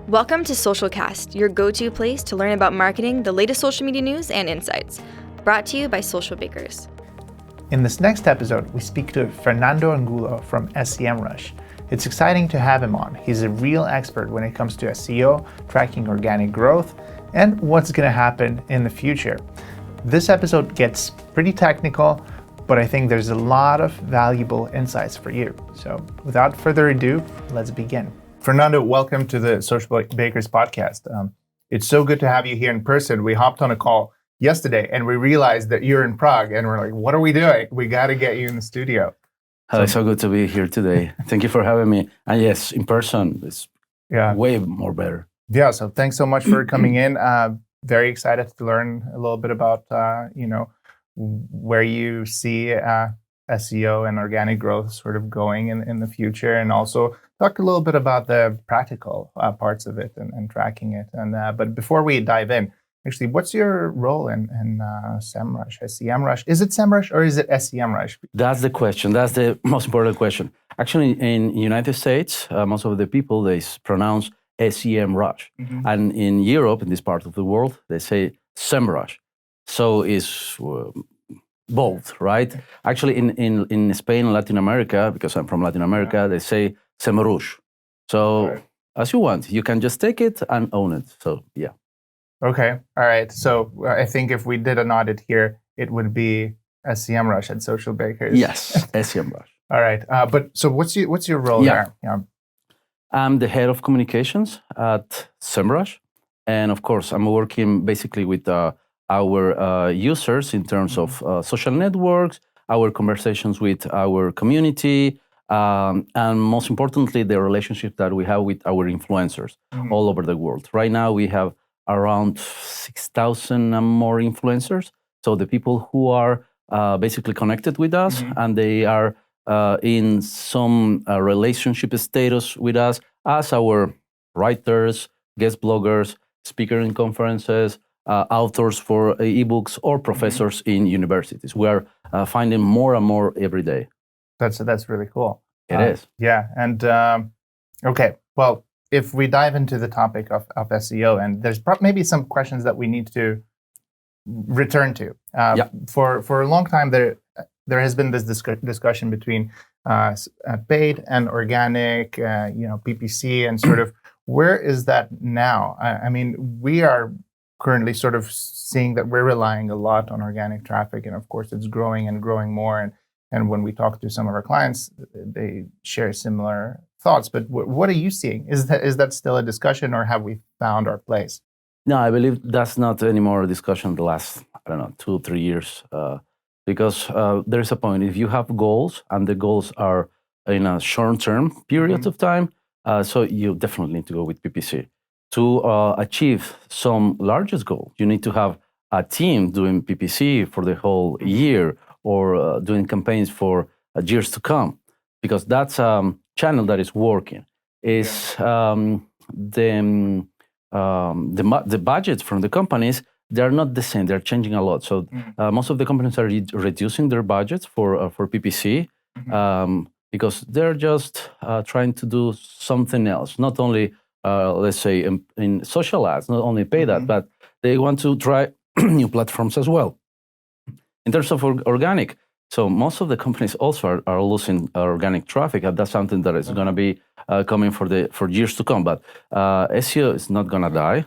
Welcome to Socialcast, your go-to place to learn about marketing, the latest social media news, and insights. Brought to you by Social Bakers. In this next episode, we speak to Fernando Angulo from SEMrush. It's exciting to have him on. He's a real expert when it comes to SEO, tracking organic growth, and what's going to happen in the future. This episode gets pretty technical, but I think there's a lot of valuable insights for you. So without further ado, let's begin. Fernando, welcome to the Social Bakers podcast. It's so good to have you here in person. We hopped on a call yesterday and we realized that you're in Prague and we're like, what are we doing? We got to get you in the studio. It's so good to be here today. Thank you for having me. And yes, in person, it's way more better. Yeah, so thanks so much for coming in. Very excited to learn a little bit about, where you see SEO and organic growth sort of going in the future, and also talk a little bit about the practical parts of it and tracking it. But before we dive in, actually, what's your role in SEMrush? SEMrush? Is it SEMrush or is it SEMrush? That's the question. That's the most important question. Actually, in United States, most of the people, they pronounce SEMrush. Mm-hmm. And in Europe, in this part of the world, they say SEMrush. So it's both, right? Actually, in Spain and Latin America, because I'm from Latin America, they say SEMrush. So as you want, you can just take it and own it. So yeah. Okay. All right. So I think if we did an audit here, it would be SEMrush at Social Bakers. Yes, SEMrush. All right. But so what's your role there? Yeah. I'm the head of communications at SEMrush. And of course, I'm working basically with our users in terms of social networks, our conversations with our community, and most importantly, the relationship that we have with our influencers all over the world. Right now, we have around 6,000 and more influencers. So the people who are basically connected with us, and they are in some relationship status with us as our writers, guest bloggers, speakers in conferences, authors for ebooks, or professors in universities. We are finding more and more every day. That's really cool. It is. Yeah. And okay, well, if we dive into the topic of SEO, and there's maybe some questions that we need to return to. For a long time, there has been this discussion between paid and organic, PPC, and sort of where is that now? I mean, we are currently sort of seeing that we're relying a lot on organic traffic, and of course, it's growing and growing more. And when we talk to some of our clients, they share similar thoughts. But what are you seeing? Is that still a discussion, or have we found our place? No, I believe that's not anymore a discussion the last, 2 3 years. Because there's a point. If you have goals, and the goals are in a short-term period of time, so you definitely need to go with PPC. To achieve some largest goal, you need to have a team doing PPC for the whole year, or doing campaigns for years to come, because that's a channel that is working. Is the budgets from the companies, they're not the same. They're changing a lot. So most of the companies are reducing their budgets for PPC because they're just trying to do something else. Not only, let's say, in social ads, not only pay that, but they want to try new platforms as well. In terms of organic, so most of the companies also are losing organic traffic, and that's something that is going to be coming for years to come. But SEO is not going to die,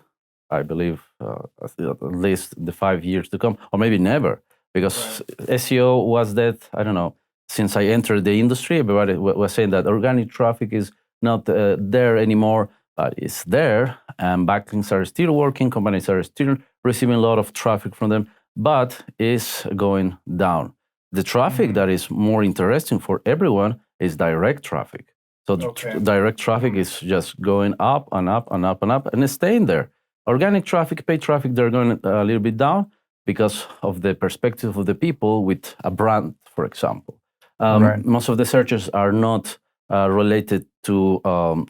I believe, at least the 5 years to come, or maybe never, because SEO was dead, I don't know, since I entered the industry. Everybody was saying that organic traffic is not there anymore, but it's there, and backlinks are still working, companies are still receiving a lot of traffic from them, but it's going down. The traffic that is more interesting for everyone is direct traffic. So direct traffic is just going up and up and up and up, and it's staying there. Organic traffic, paid traffic, they're going a little bit down because of the perspective of the people with a brand, for example. Most of the searches are not related to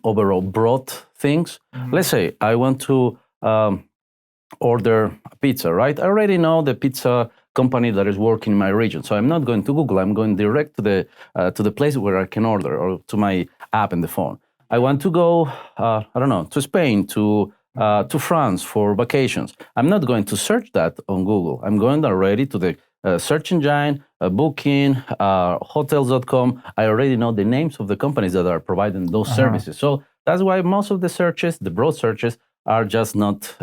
overall broad things. Let's say I want to order a pizza, right? I already know the pizza company that is working in my region, so I'm not going to Google. I'm going direct to the place where I can order, or to my app in the phone. I want to go, I don't know, to Spain, to France for vacations. I'm not going to search that on Google. I'm going already to the search engine, Booking, hotels.com. I already know the names of the companies that are providing those services. So that's why most of the searches, the broad searches, are just not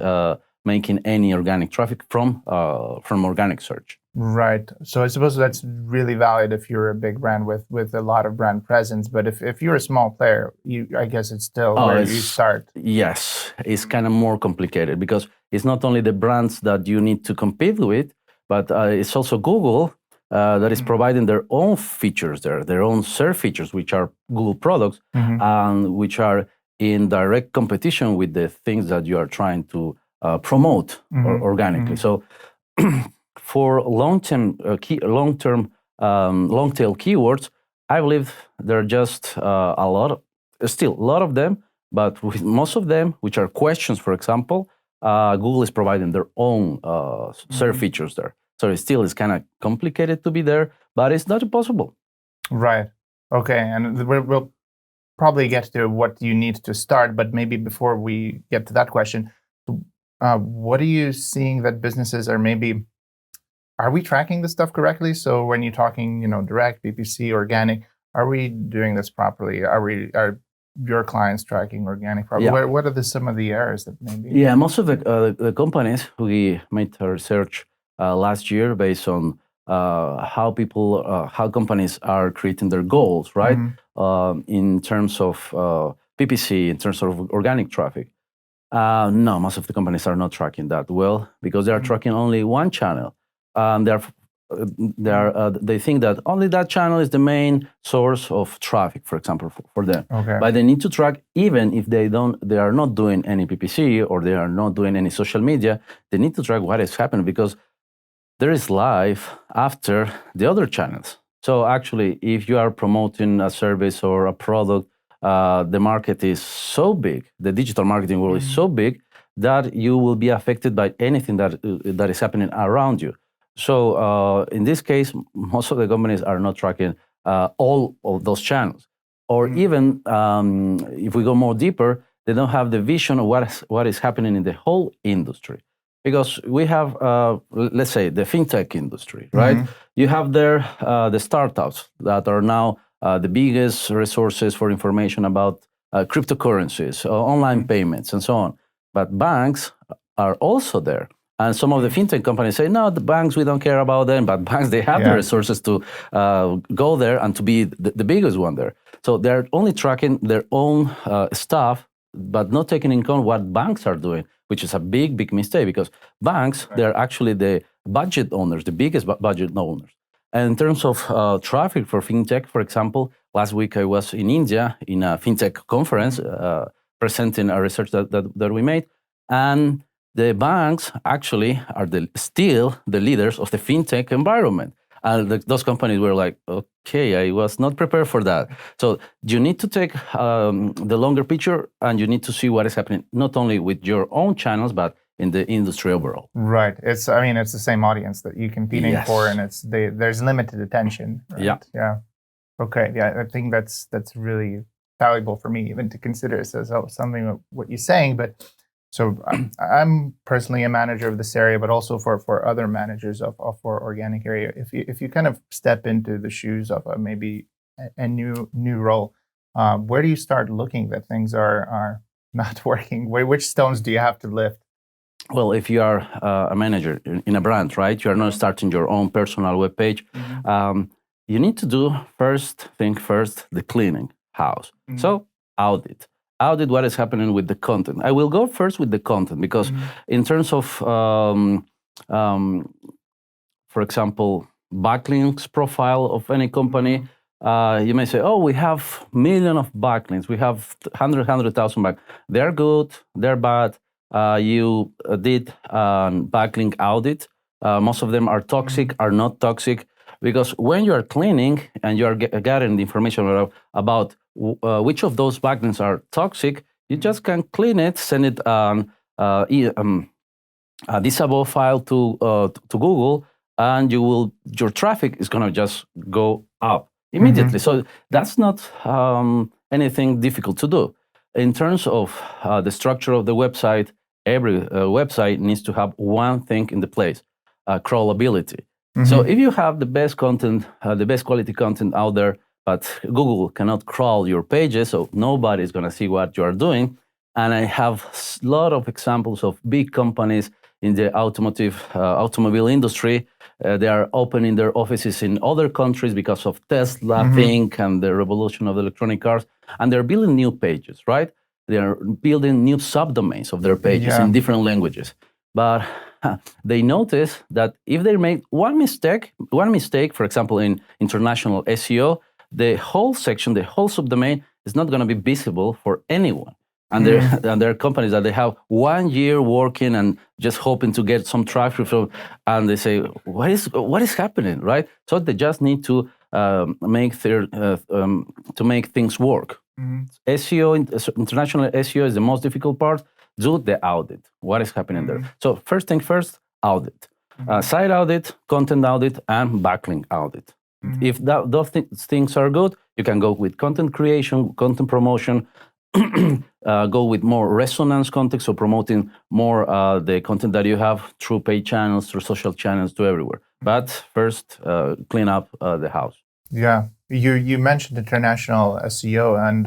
making any organic traffic from organic search. Right. So I suppose that's really valid if you're a big brand with a lot of brand presence. But if you're a small player, I guess it's still where you start. Yes, it's kind of more complicated because it's not only the brands that you need to compete with, but it's also Google that is providing their own features there, their own search features, which are Google products and which are in direct competition with the things that you are trying to promote organically. So for long-tail keywords, I believe there are just still a lot of them, but with most of them, which are questions, for example, Google is providing their own search features there. So it still is kind of complicated to be there, but it's not impossible. Right. Okay. And we'll probably get to what you need to start, but maybe before we get to that question, what are you seeing that businesses are we tracking this stuff correctly? So when you're talking, direct, PPC, organic, are we doing this properly? Are your clients tracking organic properly? Yeah. What are some of the errors that maybe? Yeah, most of the companies, we made a research last year based on how companies are creating their goals, right? In terms of PPC, in terms of organic traffic. No, most of the companies are not tracking that well because they are tracking only one channel. They think that only that channel is the main source of traffic, for example, for them. Okay. But they need to track even if they are not doing any PPC or they are not doing any social media. They need to track what is happening because there is life after the other channels. So actually, if you are promoting a service or a product, the market is so big, the digital marketing world is so big that you will be affected by anything that is happening around you. So in this case, most of the companies are not tracking all of those channels. Or even if we go more deeper, they don't have the vision of what is happening in the whole industry. Because we have, let's say, the fintech industry, right? You have there the startups that are now the biggest resources for information about cryptocurrencies, online payments, and so on. But banks are also there. And some of the fintech companies say, no, the banks, we don't care about them. But banks, they have the resources to go there and to be the biggest one there. So they're only tracking their own stuff, but not taking into account what banks are doing, which is a big, big mistake because banks, they're actually the budget owners, the biggest budget owners. And in terms of traffic for fintech, for example, last week I was in India in a fintech conference presenting a research that we made. And the banks actually are still the leaders of the fintech environment. And those companies were like, okay, I was not prepared for that. So you need to take the longer picture and you need to see what is happening, not only with your own channels, but in the industry overall. Right. It's the same audience that you're competing for, and there's limited attention. Right? Yeah. Yeah. Okay. Yeah. I think that's really valuable for me even to consider. So something of what you're saying, but so I'm personally a manager of this area, but also for other managers for organic area. If you kind of step into the shoes of maybe a new role, where do you start looking that things are not working? Which stones do you have to lift? Well, if you are a manager in a brand, right, you are not starting your own personal webpage. You need to do first the cleaning house. So audit what is happening with the content. I will go first with the content because in terms of, for example, backlinks profile of any company, you may say, oh, we have millions of backlinks. We have 100,000 backlinks. They're good, they're bad. You did backlink audit. Most of them are toxic, are not toxic. Because when you are cleaning and you are getting the information about which of those backlinks are toxic, you just can clean it, send it a disable file to Google, and your traffic is gonna just go up immediately. So that's not anything difficult to do. in terms of the structure of the website, every website needs to have one thing in the place, crawlability. So if you have the best content, the best quality content out there, but Google cannot crawl your pages, so nobody's going to see what you are doing. And I have a lot of examples of big companies in the automobile industry. They are opening their offices in other countries because of Tesla thing and the revolution of electronic cars. And they're building new pages, right? They are building new subdomains of their pages in different languages. But they notice that if they make one mistake, for example, in international SEO, the whole section, the whole subdomain is not going to be visible for anyone. And there are companies that they have 1 year working and just hoping to get some traffic from, and they say, what is happening, right? So they just need to make things work. SEO, international SEO is the most difficult part. Do the audit. What is happening there? So first thing first, audit. Site audit, content audit, and backlink audit. If those things are good, you can go with content creation, content promotion, go with more resonance content, so promoting more the content that you have through paid channels, through social channels, to everywhere. But first, clean up the house. Yeah, you mentioned international SEO, and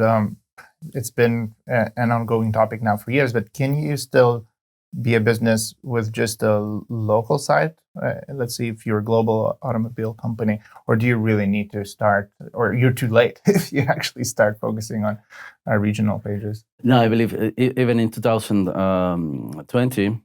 it's been an ongoing topic now for years. But can you still be a business with just a local site? Let's see, if you're a global automobile company, or do you really need to start, or you're too late if you actually start focusing on regional pages? No, I believe even in 2020,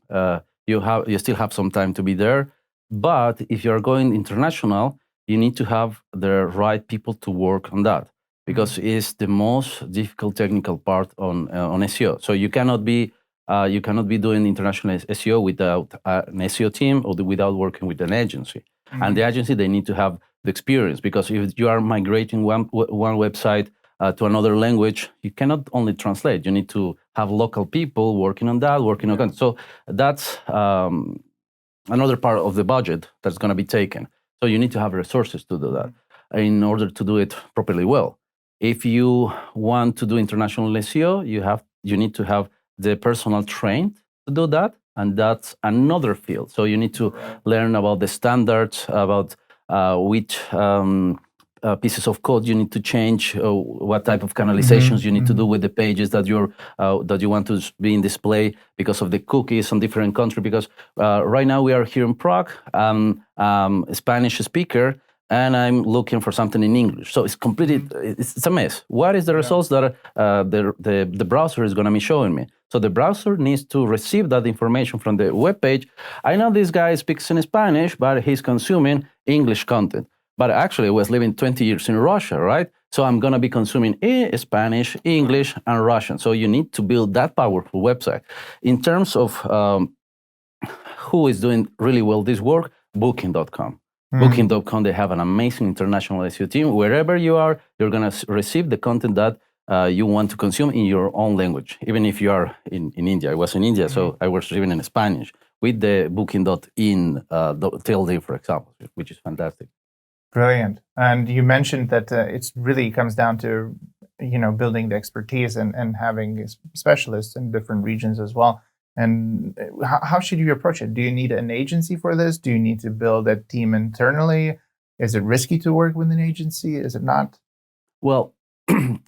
you still have some time to be there. But if you're going international, you need to have the right people to work on that, because it's the most difficult technical part on SEO. So you cannot be doing international SEO without an SEO team or without working with an agency. And the agency, they need to have the experience, because if you are migrating one website to another language, you cannot only translate. You need to have local people working on that, So that's another part of the budget that's going to be taken. So you need to have resources to do that in order to do it properly well. If you want to do international SEO, you need to have the personal trained to do that, and that's another field. So you need to learn about the standards, about which pieces of code you need to change, what type of canalizations you need to do with the pages that you want to be in display because of the cookies on different countries. Because right now we are here in Prague, a Spanish speaker, and I'm looking for something in English. So it's it's a mess. What is the results that the browser is going to be showing me? So the browser needs to receive that information from the web page. I know this guy speaks in Spanish, but he's consuming English content. But actually, I was living 20 years in Russia, right? So I'm going to be consuming Spanish, English, and Russian. So you need to build that powerful website. In terms of who is doing really well this work, Booking.com. Booking.com, they have an amazing international SEO team. Wherever you are, you're going to receive the content that you want to consume in your own language. Even if you are in India. I was in India, so I was living in Spanish with the Booking.in TLD, for example, which is fantastic. Brilliant. And you mentioned that it really comes down to, building the expertise and having specialists in different regions as well. And how should you approach it? Do you need an agency for this? Do you need to build a team internally? Is it risky to work with an agency? Is it not? Well,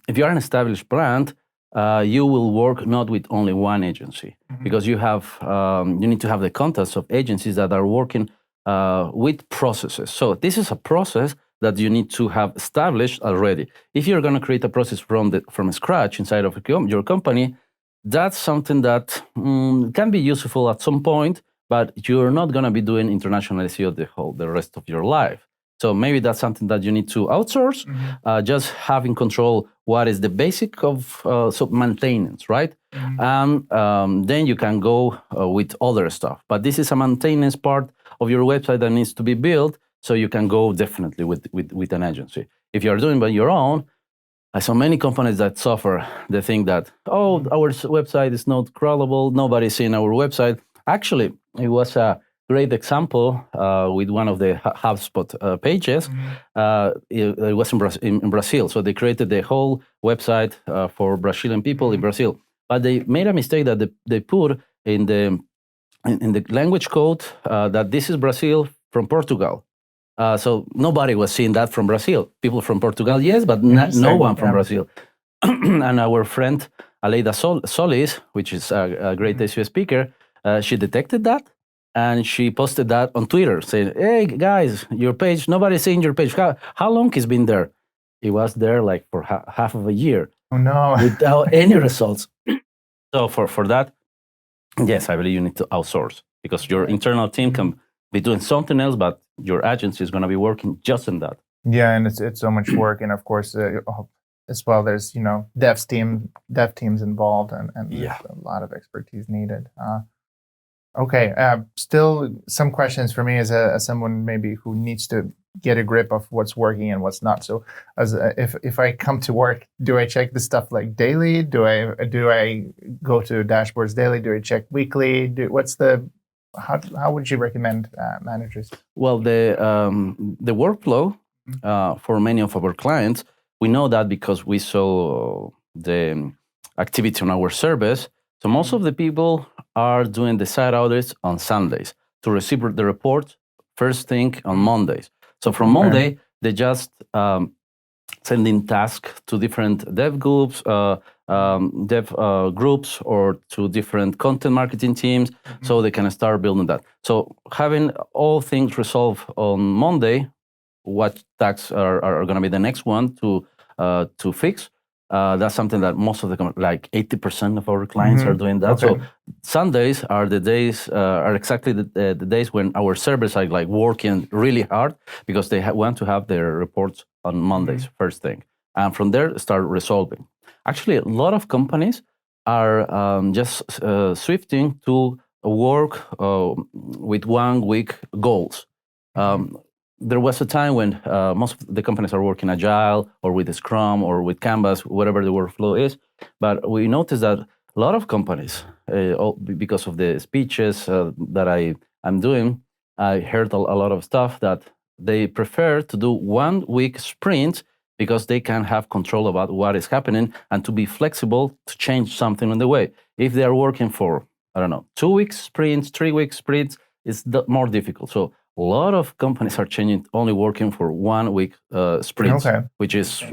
if you're an established brand, you will work not with only one agency, because you need to have the contacts of agencies that are working with processes. So this is a process that you need to have established already. If you're going to create a process from scratch inside of your company, that's something that can be useful at some point, but you're not going to be doing international SEO the rest of your life. So maybe that's something that you need to outsource, just having control what is the basic of maintenance, right? And then you can go with other stuff. But this is a maintenance part of your website that needs to be built, so you can go definitely with an agency. If you are doing by your own, I saw many companies that suffer. They think that, our website is not crawlable, nobody's seeing our website. Actually, it was a great example with one of the HubSpot pages. It was in Brazil. So they created the whole website for Brazilian people in Brazil. But they made a mistake that they put in the language code that this is Brazil from Portugal. So nobody was seeing that from Brazil. People from Portugal, yes, but no one from Brazil. And our friend Aleida Solis, which is a great SEO speaker, she detected that and she posted that on Twitter saying, hey guys, your page, nobody's seeing your page. How long it's been there? It was there like for half of a year. Oh no. Without any results. So for that, yes, I believe you need to outsource because your internal team can be doing something else, but your agency is going to be working just on that. Yeah, and it's so much work, and of course, as well, there's dev teams involved, and there's a lot of expertise needed. Okay, still some questions for me as someone maybe who needs to get a grip of what's working and what's not. So, if I come to work, do I check this stuff like daily? Do I go to dashboards daily? Do I check weekly? How would you recommend managers? Well, the workflow for many of our clients, we know that because we saw the activity on our service. So most of the people are doing the site audits on Sundays to receive the report first thing on Mondays. So from Monday, they just sending tasks to different dev groups, groups, or to different content marketing teams, so they can start building that. So having all things resolved on Monday, what tasks are going to be the next one to fix? That's something that most of like 80% of our clients are doing that. Okay. So Sundays are the days, are exactly the days when our servers are like working really hard because they want to have their reports on Mondays first thing. And from there, start resolving. Actually, a lot of companies are just swifting to work with 1 week goals. There was a time when most of the companies are working agile or with Scrum or with Canvas, whatever the workflow is. But we noticed that a lot of companies, because of the speeches that I'm doing, I heard a lot of stuff that they prefer to do 1 week sprints because they can have control about what is happening and to be flexible to change something on the way. If they are working for, 2 week sprints, 3 week sprints, it's more difficult. So a lot of companies are changing, only working for 1 week sprints, which is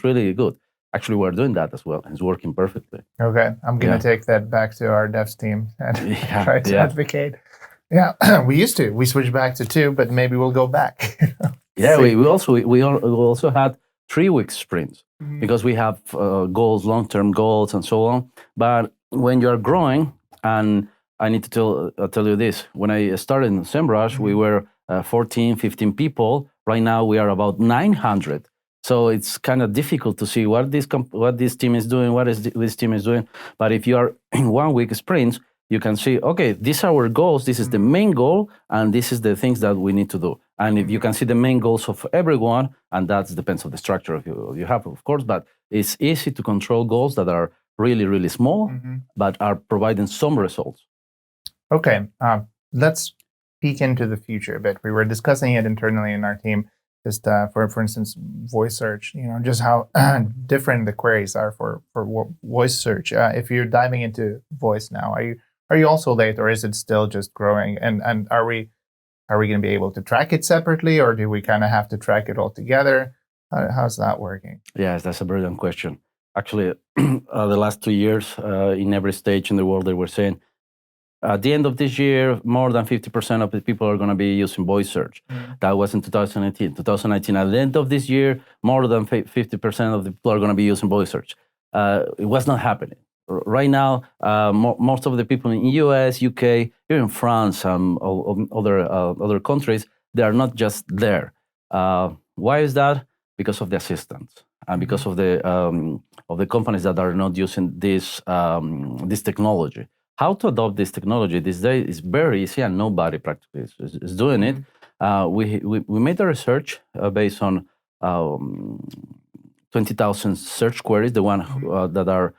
really good. Actually, we're doing that as well. It's working perfectly. Okay, I'm going to take that back to our devs team and try to advocate. Yeah, we switched back to 2, but maybe we'll go back. Yeah, we also had 3 week sprints because we have goals, long-term goals, and so on. But when you are growing, and I need to tell you this, when I started in SEMrush, we were 14, 15 people. Right now, we are about 900. So it's kind of difficult to see what this team is doing, this team is doing. But if you are in 1 week sprints, you can see, okay, these are our goals. This is the main goal, and this is the things that we need to do. And if you can see the main goals of everyone, and that depends on the structure you have, of course, but it's easy to control goals that are really, really small, but are providing some results. Okay, let's peek into the future a bit. We were discussing it internally in our team, just for instance, voice search. Just how different the queries are for voice search. If you're diving into voice now, are you also late, or is it still just growing? And are we going to be able to track it separately, or do we kind of have to track it all together? How's that working? Yes, that's a brilliant question. Actually, the last 2 years, in every stage in the world, they were saying, at the end of this year, more than 50% of the people are going to be using voice search. That was in 2018. 2019, at the end of this year, more than 50% of the people are going to be using voice search. It was not happening. Right now, most of the people in US, UK, even France, and other countries, they are not just there. Why is that? Because of the assistants and because of the companies that are not using this technology. How to adopt this technology these days is very easy, and nobody practically is doing it. We made a research based on 20,000 search queries, the one that are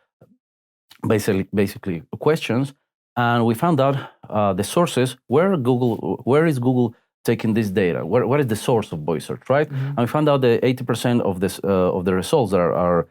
basically questions, and we found out the sources where is Google taking this data? What is the source of voice search, right? And we found out that 80% of this of the results that are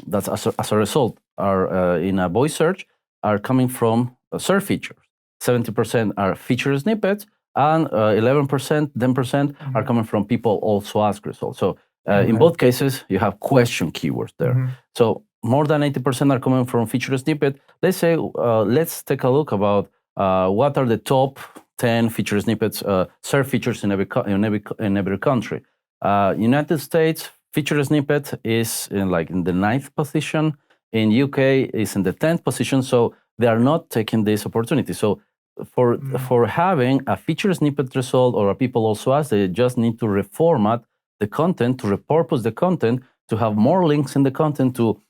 that's as a result are in a voice search are coming from search features. 70% are feature snippets, and 11%, 10% are coming from people also ask results. So in both cases, you have question keywords there. So more than 80% are coming from feature snippet. Let's say, let's take a look about what are the top 10 feature snippets, search features in every country. United States, feature snippet is in the 9th position. In UK is in the 10th position. So they are not taking this opportunity. So for having a feature snippet result, or people also ask, they just need to reformat the content, to repurpose the content, to have more links in the content, to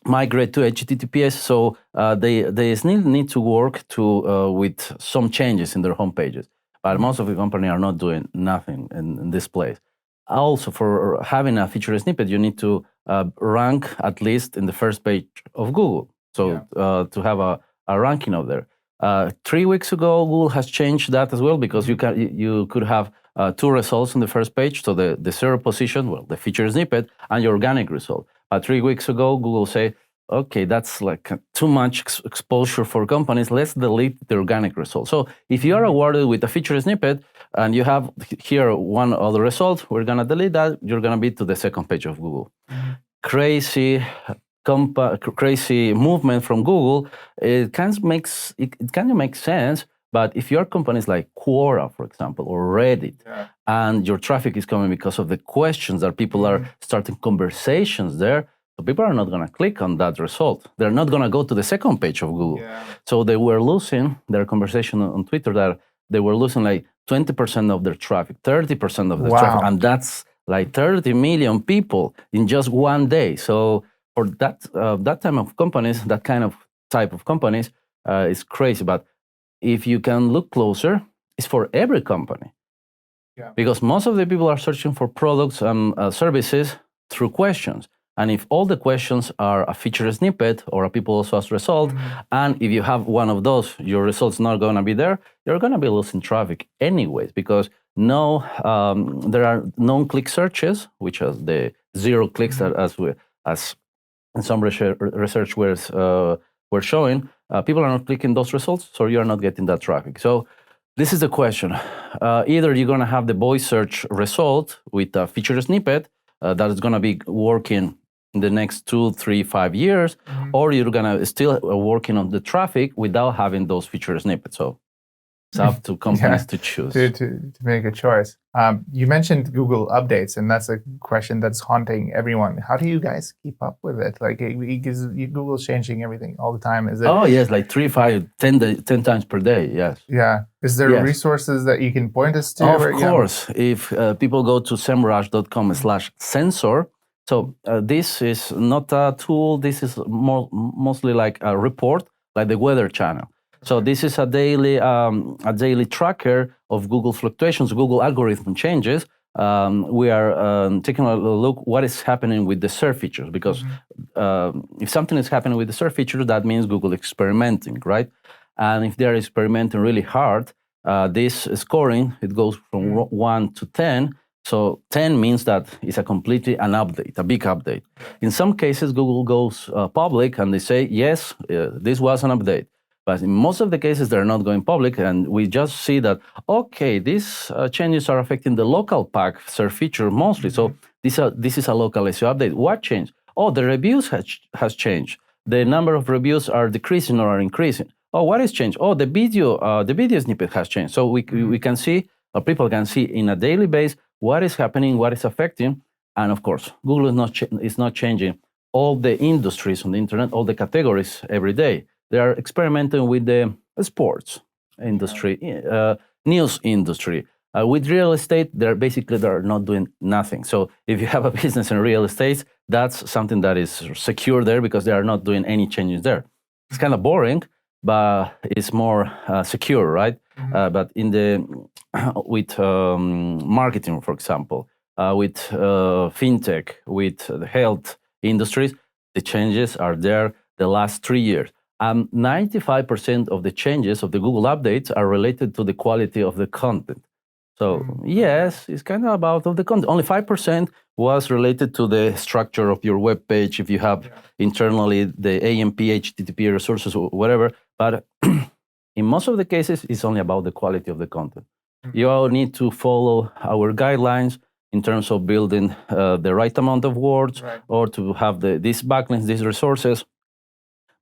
migrate to HTTPS. So they still need to work with some changes in their home pages. But most of the companies are not doing nothing in this place. Also, for having a feature snippet, you need to rank at least in the first page of Google. So to have a ranking out there. 3 weeks ago, Google has changed that as well, because you could have two results on the first page. So the 0 position, the feature snippet, and your organic result. But 3 weeks ago, Google said, okay, that's too much exposure for companies. Let's delete the organic result. So if you are awarded with a feature snippet and you have here one other result, we're going to delete that. You're going to be to the second page of Google. Crazy movement from Google. It kind of makes sense. But if your companies like Quora, for example, or Reddit, and your traffic is coming because of the questions that people are starting conversations there, so people are not going to click on that result. They're not going to go to the second page of Google. So they were losing their conversation on Twitter, that they were losing 20% of their traffic, 30% of the traffic. And that's 30 million people in just one day. So for that type of companies, type of companies, is crazy. But if you can look closer, it's for every company. Because most of the people are searching for products and services through questions. And if all the questions are a feature snippet or a people also ask result, and if you have one of those, your result's not going to be there, you're going to be losing traffic anyways, because there are non-click searches, which are the 0 clicks that as in some research we're showing, people are not clicking those results, so you're not getting that traffic. So this is the question. Either you're going to have the voice search result with a feature snippet that is going to be working in the next 2, 3, 5 years, or you're going to still working on the traffic without having those feature snippets. So it's up to companies to choose. To make a choice. You mentioned Google updates, and that's a question that's haunting everyone. How do you guys keep up with it? Because Google's changing everything all the time. Is it? Oh, yes, 3, 5, 10 times per day, yes. Yeah. Is there resources that you can point us to? Of course. If people go to semrush.com/sensor, so this is not a tool. This is mostly like a report, like the Weather Channel. So this is a daily tracker of Google fluctuations, Google algorithm changes. We are taking a look what is happening with the search features, because if something is happening with the search features, that means Google experimenting, right? And if they are experimenting really hard, this scoring, it goes from 1 to 10. So 10 means that it's an update, a big update. In some cases, Google goes public and they say, yes, this was an update. But in most of the cases, they're not going public, and we just see that, okay, these changes are affecting the local pack search feature mostly. So this is a local SEO update. What changed? Oh, the reviews has changed. The number of reviews are decreasing or are increasing. Oh, what has changed? Oh, the video snippet has changed. So we can see, or people can see in a daily basis, what is happening, what is affecting. And of course, Google is not changing all the industries on the internet, all the categories every day. They are experimenting with the sports industry, news industry. With real estate, they're not doing nothing. So if you have a business in real estate, that's something that is secure there, because they are not doing any changes there. It's kind of boring, but it's more secure, right? But with marketing, for example, with fintech, with the health industries, the changes are there the last 3 years. 95% of the changes of the Google updates are related to the quality of the content. So yes, it's kind of about of the content. Only 5% was related to the structure of your web page, if you have internally the AMP, HTTP resources, or whatever. But in most of the cases, it's only about the quality of the content. You all need to follow our guidelines in terms of building the right amount of words, or to have these backlinks, these resources.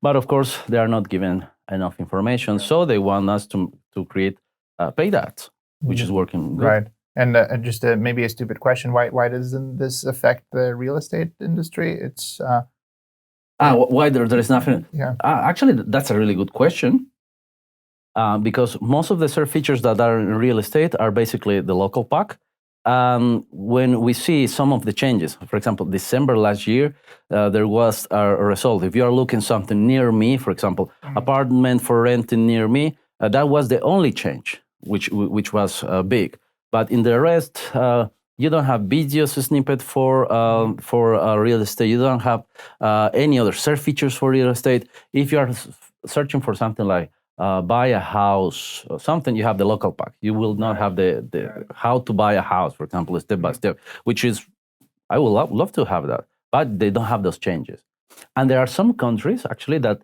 But of course, they are not given enough information, so they want us to create paid ads, which is working good. Right. And just maybe a stupid question: why doesn't this affect the real estate industry? It's why there is nothing? Yeah. Actually, that's a really good question. Because most of the search features that are in real estate are basically the local pack. When we see some of the changes, for example, December last year, there was a result. If you are looking something near me, for example, apartment for renting near me, that was the only change, which was big. But in the rest, you don't have videos snippet for real estate. You don't have any other search features for real estate. If you are searching for something like buy a house or something, you have the local pack. You will not have the how to buy a house, for example, step by step, which is, I would love to have that, but they don't have those changes. And there are some countries actually that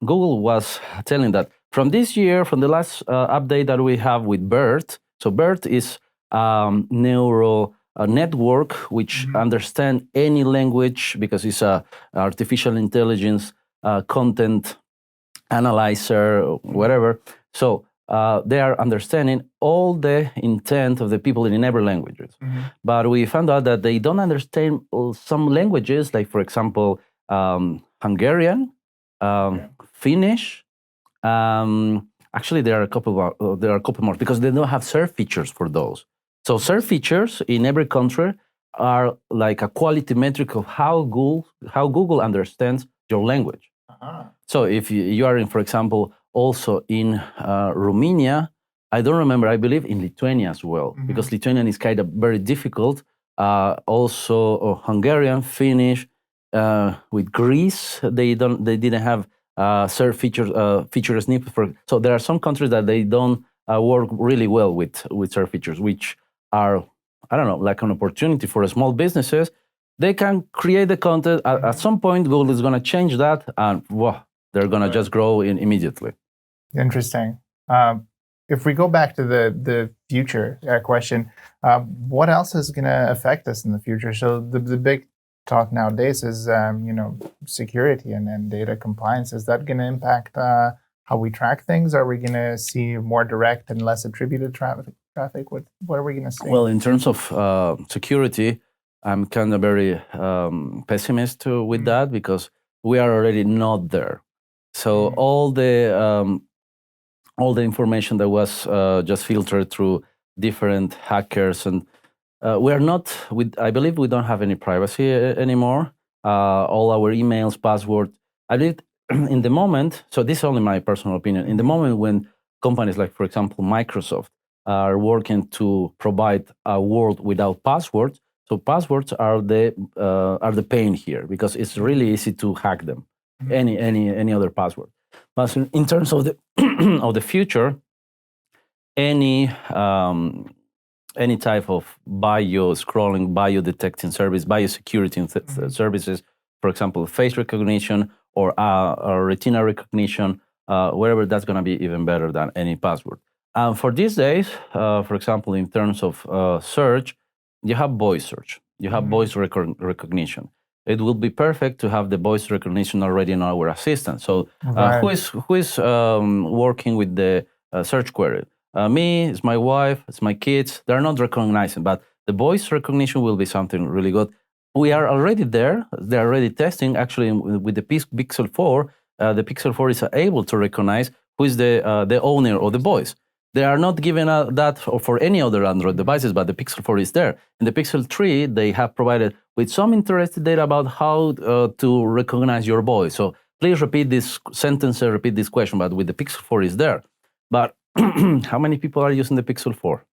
Google was telling that from this year, from the last update that we have with BERT, so BERT is neuro network which understand any language, because it's a artificial intelligence content analyzer, whatever. So they are understanding all the intent of the people in every languages. But we found out that they don't understand some languages, like, for example, Hungarian, Finnish. Actually, there are a couple more, because they don't have search features for those. So search features in every country are like a quality metric of how Google understands your language. So if you are in, for example, also in Romania, I don't remember, I believe in Lithuania as well, because Lithuanian is kind of very difficult. Also Hungarian, Finnish, with Greece, they didn't have search feature snippet for. So there are some countries that they don't work really well with search features, which are, I don't know, like an opportunity for small businesses. They can create the content. At some point, Google is going to change that, and they're going to just grow immediately. Interesting. If we go back to the future question, what else is going to affect us in the future? So the big talk nowadays is security and data compliance. Is that going to impact how we track things? Are we going to see more direct and less attributed traffic? What are we going to see? Well, in terms of security, I'm kind of very pessimist with that, because we are already not there. So all the information that was just filtered through different hackers, and we are not. I believe we don't have any privacy anymore. All our emails, passwords. I believe in the moment. So this is only my personal opinion. In the moment when companies like, for example, Microsoft are working to provide a world without passwords. So passwords are the pain here, because it's really easy to hack them, any other password. But in terms of the of the future, any type of bio-scrolling, bio-detecting service, biosecurity services, for example, face recognition or retina recognition, whatever, that's going to be even better than any password. For these days, for example, in terms of search, you have voice search, you have voice recognition. It will be perfect to have the voice recognition already in our assistant. So who is working with the search query? Me, it's my wife, it's my kids. They're not recognizing, but the voice recognition will be something really good. We are already there. They're already testing. Actually, with the Pixel 4, the Pixel 4 is able to recognize who is the owner of the voice. They are not giving that for any other Android devices, but the Pixel 4 is there. In the Pixel 3, they have provided with some interesting data about how to recognize your voice. So please repeat this sentence and repeat this question, but with the Pixel 4 is there. But how many people are using the Pixel 4?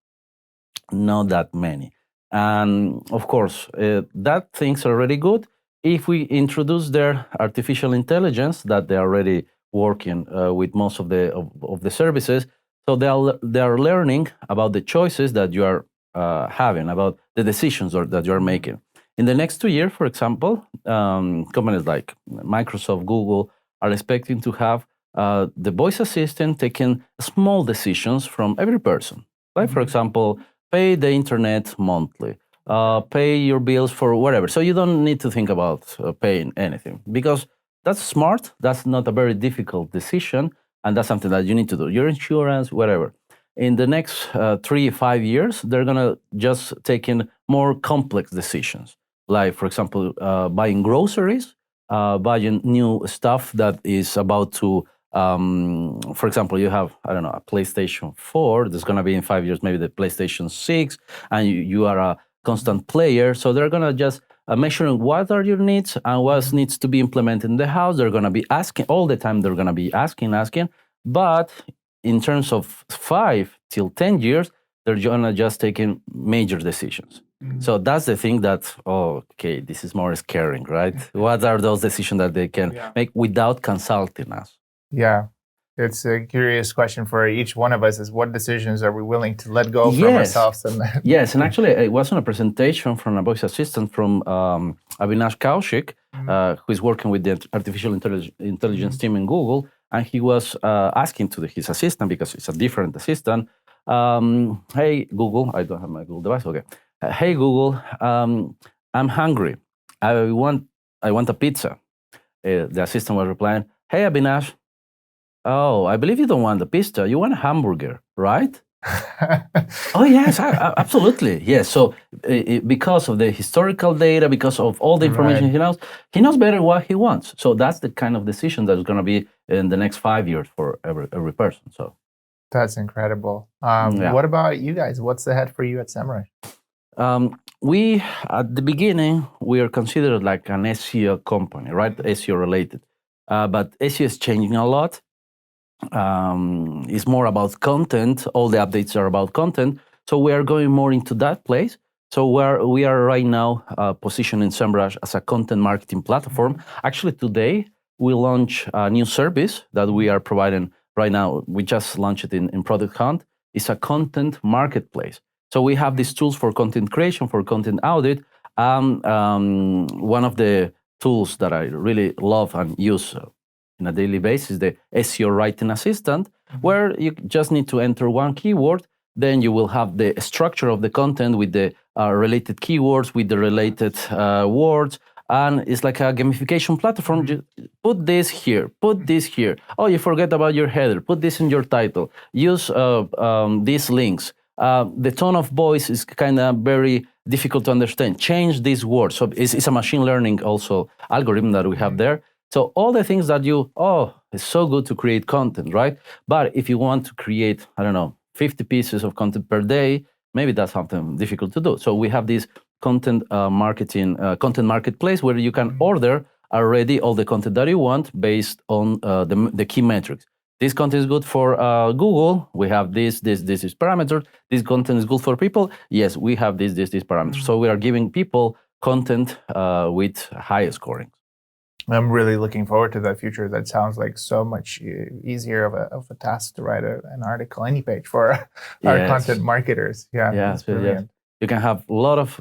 Not that many. And of course, that things are already good. If we introduce their artificial intelligence that they are already working with most of the services. So they are learning about the choices that you are having, about the decisions that you are making. In the next 2 years, for example, companies like Microsoft, Google are expecting to have the voice assistant taking small decisions from every person. Like, for example, pay the internet monthly, pay your bills for whatever. So you don't need to think about paying anything because that's smart. That's not a very difficult decision. And that's something that you need to do. Your insurance, whatever. In the next 3-5 years, they're going to just take in more complex decisions. Like, for example, buying groceries, buying new stuff that is about to, for example, you have, I don't know, a PlayStation 4. There's going to be in 5 years, maybe the PlayStation 6, and you are a constant player. So they're going to just measuring what are your needs and what needs to be implemented in the house. They're going to be asking all the time. They're going to be asking. But in terms of 5 till 10 years, they're going to just taking major decisions. So that's the thing that, okay, this is more scaring, right? What are those decisions that they can make without consulting us? Yeah. It's a curious question for each one of us is what decisions are we willing to let go from ourselves? Yes, and actually it was on a presentation from a voice assistant from Avinash Kaushik, who is working with the artificial intelligence team in Google, and he was asking to his assistant, because it's a different assistant, hey, Google, I don't have my Google device, okay. Hey, Google, I'm hungry. I want a pizza. The assistant was replying, hey, Avinash, oh, I believe you don't want the pizza. You want a hamburger, right? Oh, yes, absolutely. Yes. So because of the historical data, because of all the information he knows better what he wants. So that's the kind of decision that's going to be in the next 5 years for every person. So that's incredible. What about you guys? What's ahead for you at SEMrush? We, at the beginning, we are considered like an SEO company, right? SEO related. But SEO is changing a lot. It's more about content. All the updates are about content. So we are going more into that place. So we are right now positioning SEMrush as a content marketing platform. Actually, today we launch a new service that we are providing right now. We just launched it in Product Hunt. It's a content marketplace. So we have these tools for content creation, for content audit. One of the tools that I really love and use on a daily basis, the SEO writing assistant, where you just need to enter one keyword, then you will have the structure of the content with the related keywords, with the related words, and it's like a gamification platform. Just put this here, put this here. Oh, you forget about your header, put this in your title. Use these links. The tone of voice is kind of very difficult to understand. Change these words. So it's a machine learning also algorithm that we have there. So all the things that it's so good to create content, right? But if you want to create, 50 pieces of content per day, maybe that's something difficult to do. So we have this content content marketplace where you can order already all the content that you want based on the key metrics. This content is good for Google. We have this is parameter. This content is good for people. Yes, we have this parameter. So we are giving people content with high scoring. I'm really looking forward to that future. That sounds like so much easier of a task to write an article, any page for our content marketers. Yeah, yes. You can have a lot of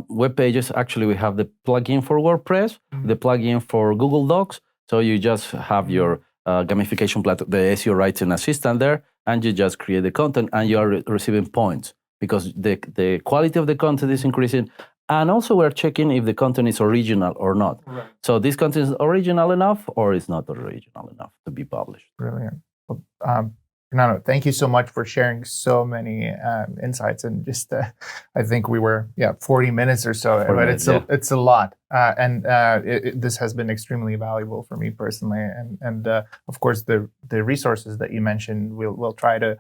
web pages. Actually, we have the plugin for WordPress, the plugin for Google Docs. So you just have your gamification platform, the SEO writing assistant there, and you just create the content, and you are receiving points because the quality of the content is increasing. And also we're checking if the content is original or not. Right. So this content is original enough or is not original enough to be published. Brilliant. Well, Fernando, thank you so much for sharing so many insights. And just, I think we were, 40 minutes or so, but it's a lot. This has been extremely valuable for me personally. And of course, the resources that you mentioned, we'll try to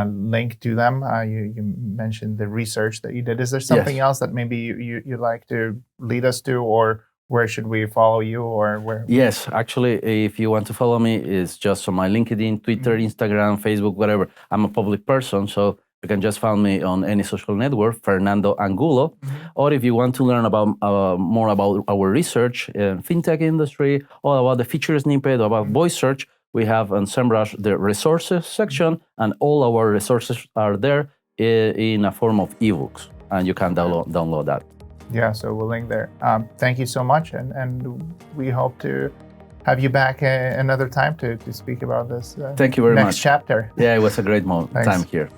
link to them. You mentioned the research that you did. Is there something else that maybe you'd like to lead us to, or where should we follow you, or where? Yes, actually, if you want to follow me, it's just on my LinkedIn, Twitter, Instagram, Facebook, whatever. I'm a public person, so you can just find me on any social network, Fernando Angulo. Or if you want to learn about more about our research in fintech industry, or about the feature snippet, or about voice search, we have on SEMrush the resources section, and all our resources are there in a form of ebooks, and you can download that. Yeah, so we'll link there. Thank you so much, and we hope to have you back another time to speak about this. Thank you very much. Next chapter. Yeah, it was a great time here.